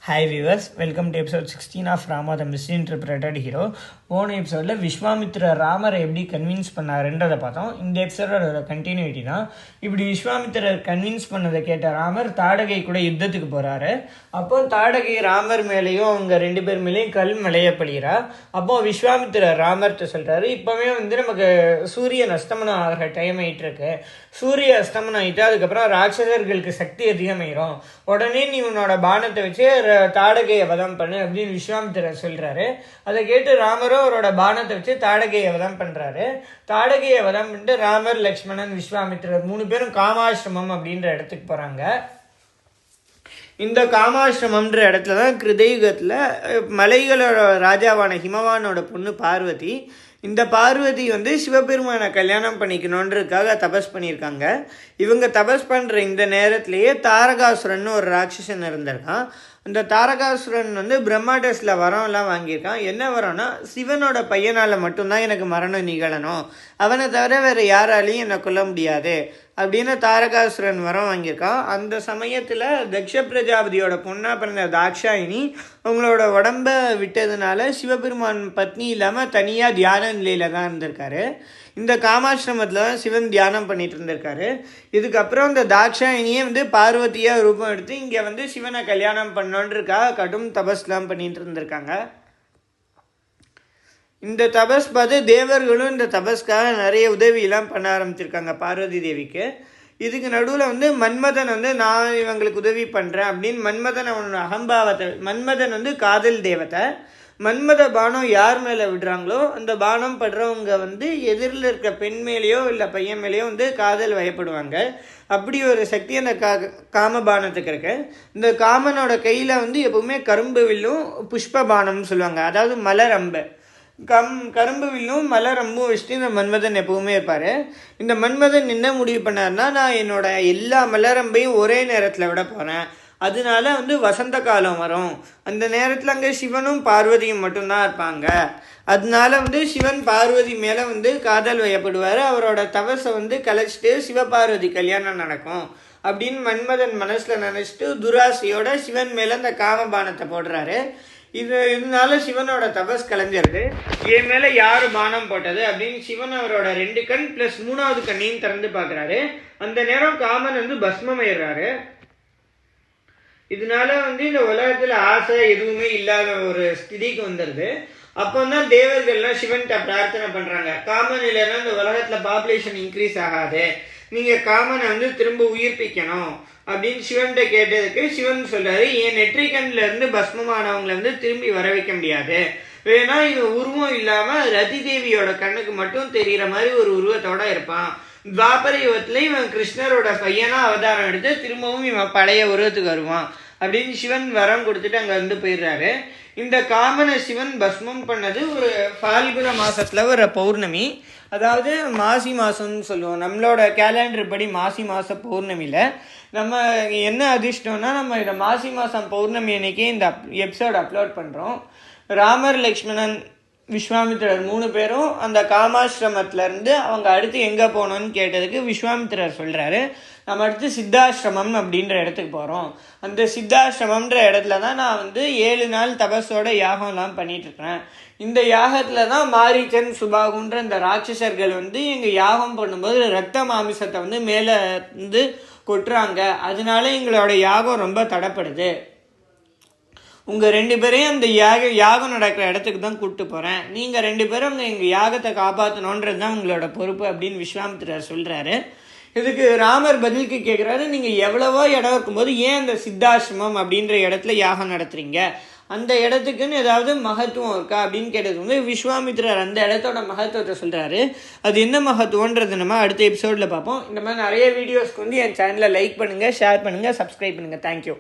Hi viewers, welcome to episode 16 of Rama the Misinterpreted Hero. போன எபிசோடில் விஸ்வாமித்ர ராமரை எப்படி கன்வின்ஸ் பண்ணாருன்றதை பார்த்தோம். இந்த எபிசோடோட கண்டினியூட்டி தான். இப்படி விஸ்வாமித்திரர் கன்வின்ஸ் பண்ணதை கேட்ட ராமர் தாடகை கூட யுத்தத்துக்கு போகிறாரு. அப்போ தாடகை ராமர் மேலேயும் அவங்க ரெண்டு பேர் மேலேயும் கல் மலையப்படுகிறா. அப்போ விஸ்வாமித்திரர் ராமர்கிட்ட சொல்கிறாரு, இப்போவே நமக்கு சூரியன் அஸ்தமனம் ஆகிற டைம் ஆகிட்டு இருக்கு. சூரிய அஸ்தமனம் ஆகிட்டு அதுக்கப்புறம் ராட்சசர்களுக்கு சக்தி அதிகமாயிரும். உடனே நீ உன்னோட பானத்தை வச்சு தாடகையை வதம் பண்ணு அப்படின்னு விஸ்வாமித்திரர் சொல்கிறாரு. அதை கேட்டு ராமரும் அவரோட பானத்தை வச்சு தாடகையை வதம் பண்ணுறாரு. தாடகையை வதம் பண்ணிட்டு ராமர், லக்ஷ்மணன், விஸ்வாமித்திரர் 3 பேரும் காமாசிரமம் அப்படின்ற இடத்துக்கு போகிறாங்க. இந்த காமாசிரமம்ன்ற இடத்துல தான் கிருதயுகத்தில் மலைகளோட ராஜாவான ஹிமவானோட பொண்ணு பார்வதி. இந்த பார்வதி சிவபெருமானை கல்யாணம் பண்ணிக்கணுன்றதுக்காக தபஸ் பண்ணியிருக்காங்க. இவங்க தபஸ் பண்ணுற இந்த நேரத்திலேயே தாரகாசுரன் ஒரு ராட்சசன் இருந்திருக்கான். அந்த தாரகாசுரன் பிரம்மாண்டஸில் வரம்லாம் வாங்கியிருக்கான். என்ன வரம்னா, சிவனோட பையனால் மட்டும்தான் எனக்கு மரணம் நிகழணும், அவனை தவிர வேறு யாராலையும் என்னை கொல்ல முடியாது அப்படின்னு தாரகாசுரன் வரம் வாங்கியிருக்கான். அந்த சமயத்தில் தக்ஷ பிரஜாபதியோட பொண்ணாக பிறந்த தாக்ஷாயினி அவங்களோட உடம்ப விட்டதுனால சிவபெருமான் பத்னி இல்லாமல் தனியாக தியான நிலையில் தான் இருந்திருக்காரு. இந்த காமாசிரமத்தில் தான் சிவன் தியானம் பண்ணிட்டு இருந்திருக்காரு. இதுக்கப்புறம் இந்த தாக்ஷாயினியே பார்வதியாக ரூபம் எடுத்து இங்கே சிவனை கல்யாணம் பண்ணோன்றதுக்காக கடும் தபஸ்லாம் பண்ணிட்டு இருந்திருக்காங்க. இந்த தபஸ் பார்த்து தேவர்களும் இந்த தபஸ்க்காக நிறைய உதவியெல்லாம் பண்ண ஆரம்பிச்சிருக்காங்க பார்வதி தேவிக்கு. இதுக்கு நடுவில் மன்மதன் நான் இவங்களுக்கு உதவி பண்ணுறேன் அப்படின்னு மன்மதன் அவனோட அகம்பாவத்தை, மன்மதன் காதல் தேவதை. மன்மத பானம் யார் மேலே விடுறாங்களோ அந்த பானம் படுறவங்க எதிரில் இருக்க பெண் மேலேயோ இல்லை பையன் மேலேயோ காதல் வயப்படுவாங்க. அப்படி ஒரு சக்தி அந்த காம பானத்துக்கு இருக்கு. இந்த காமனோட கையில் எப்பவுமே கரும்பு வில்லும் புஷ்ப பானம்னு சொல்லுவாங்க, அதாவது மலரம்பு. கரும்பு வில்லும் மலரம்பும் வச்சுட்டு இந்த மன்மதன் எப்பவுமே இருப்பார். இந்த மன்மதன் என்ன முடிவு பண்ணார்னா, நான் என்னோட எல்லா மலரம்பையும் ஒரே நேரத்தில் விட போகிறேன். அதனால வசந்த காலம் வரும், அந்த நேரத்தில் அங்கே சிவனும் பார்வதியும் மட்டும்தான் இருப்பாங்க. அதனால சிவன் பார்வதி மேலே காதல் வயப்படுவார். அவரோட தவசை கலைச்சிட்டு சிவபார்வதி கல்யாணம் நடக்கும் அப்படின்னு மன்மதன் மனசில் நினச்சிட்டு துராசையோட சிவன் மேலே அந்த காமபானத்தை போடுறாரு. இதனால சிவனோட தபஸ் கலைஞ்சிருது. என் மேலே யார் பானம் போட்டது அப்படின்னு சிவன் அவரோட 2 கண் ப்ளஸ் 3வது கண்ணையும் திறந்து பார்க்குறாரு. அந்த நேரம் காமன் பஸ்மமாயிடுறாரு. இதனால இந்த உலகத்தில் ஆசை எதுவுமே இல்லாத ஒரு ஸ்திதிக்கு வந்துடுது. அப்போ தான் தேவர்கள்லாம் சிவன்கிட்ட பிரார்த்தனை பண்ணுறாங்க, காமன் இல்லைன்னா இந்த உலகத்தில் பாப்புலேஷன் இன்க்ரீஸ் ஆகாது, நீங்கள் காமனை திரும்ப உயிர்ப்பிக்கணும் அப்படின்னு சிவன்கிட்ட கேட்டதுக்கு சிவன் சொல்றாரு, என் நெற்றிக்கண்ணில் இருந்து பஸ்மமானவங்களை திரும்பி வர வைக்க முடியாது, வேணா இவன் உருவம் இல்லாமல் ரதி தேவியோட கண்ணுக்கு மட்டும் தெரிகிற மாதிரி ஒரு உருவத்தோட இருப்பான். துவாபர யுகத்துல இவன் கிருஷ்ணரோட பையனா அவதாரம் எடுத்து திரும்பவும் இவன் பழைய உருவத்துக்கு வருவான் அப்படின்னு சிவன் வரம் கொடுத்துட்டு அங்கே போயிடுறாரு. இந்த காமனை சிவன் பஸ்மம் பண்ணது ஒரு பால்குண மாசத்துல ஒரு பௌர்ணமி, அதாவது மாசி மாதம்னு சொல்லுவோம். நம்மளோட கேலண்டர் படி மாசி மாத பௌர்ணமியில் நம்ம என்ன அதிர்ஷ்டம்னா, நம்ம இந்த மாசி மாதம் பௌர்ணமி அன்னைக்கே இந்த எபிசோட் அப்லோட் பண்ணுறோம். ராமர், லக்ஷ்மணன், விஸ்வாமித்திரர் 3 பேரும் அந்த காமாசிரமத்திலேருந்து அவங்க அடுத்து எங்கே போகணும்னு கேட்டதுக்கு விஸ்வாமித்திரர் சொல்கிறாரு, நம்ம அடுத்து சித்தாசிரமம் அப்படின்ற இடத்துக்கு போகிறோம். அந்த சித்தாசிரமம்ன்ற இடத்துல தான் நான் 7 நாள் தபஸோட யாகம்லாம் பண்ணிட்டுருக்கேன். இந்த யாகத்தில் தான் மாரீச்சன், சுபாகுன்ற இந்த ராட்சசர்கள் எங்கள் யாகம் பண்ணும்போது ரத்த மாமிசத்தை மேலே கொட்டுறாங்க. அதனால எங்களோட யாகம் ரொம்ப தடைப்படுது. உங்கள் 2 பேரையும் அந்த யாகம் நடக்கிற இடத்துக்கு தான் கூப்பிட்டு போகிறேன். நீங்கள் 2 பேரும் அங்கே எங்கள் யாகத்தை காப்பாற்றணுன்றது தான் உங்களோட பொறுப்பு அப்படின்னு விஸ்வாமித்திரர் சொல்கிறாரு. இதுக்கு ராமர் பதிலுக்கு கேட்குறாரு, நீங்கள் எவ்வளவோ இடம் இருக்கும்போது ஏன் அந்த சித்தாசிரமம் அப்படின்ற இடத்துல யாகம் நடத்துறீங்க, அந்த இடத்துக்குன்னு ஏதாவது மகத்துவம் இருக்கா அப்படின்னு கேட்டது விஸ்வாமித்திரர் அந்த இடத்தோட மகத்துவத்தை சொல்கிறாரு. அது என்ன மகத்துவன்றது நம்ம அடுத்த எபிசோடில் பார்ப்போம். இந்த மாதிரி நிறைய வீடியோஸ்க்கு என் சேனலை லைக் பண்ணுங்கள், ஷேர் பண்ணுங்கள், சப்ஸ்கிரைப் பண்ணுங்கள். தேங்க்யூ.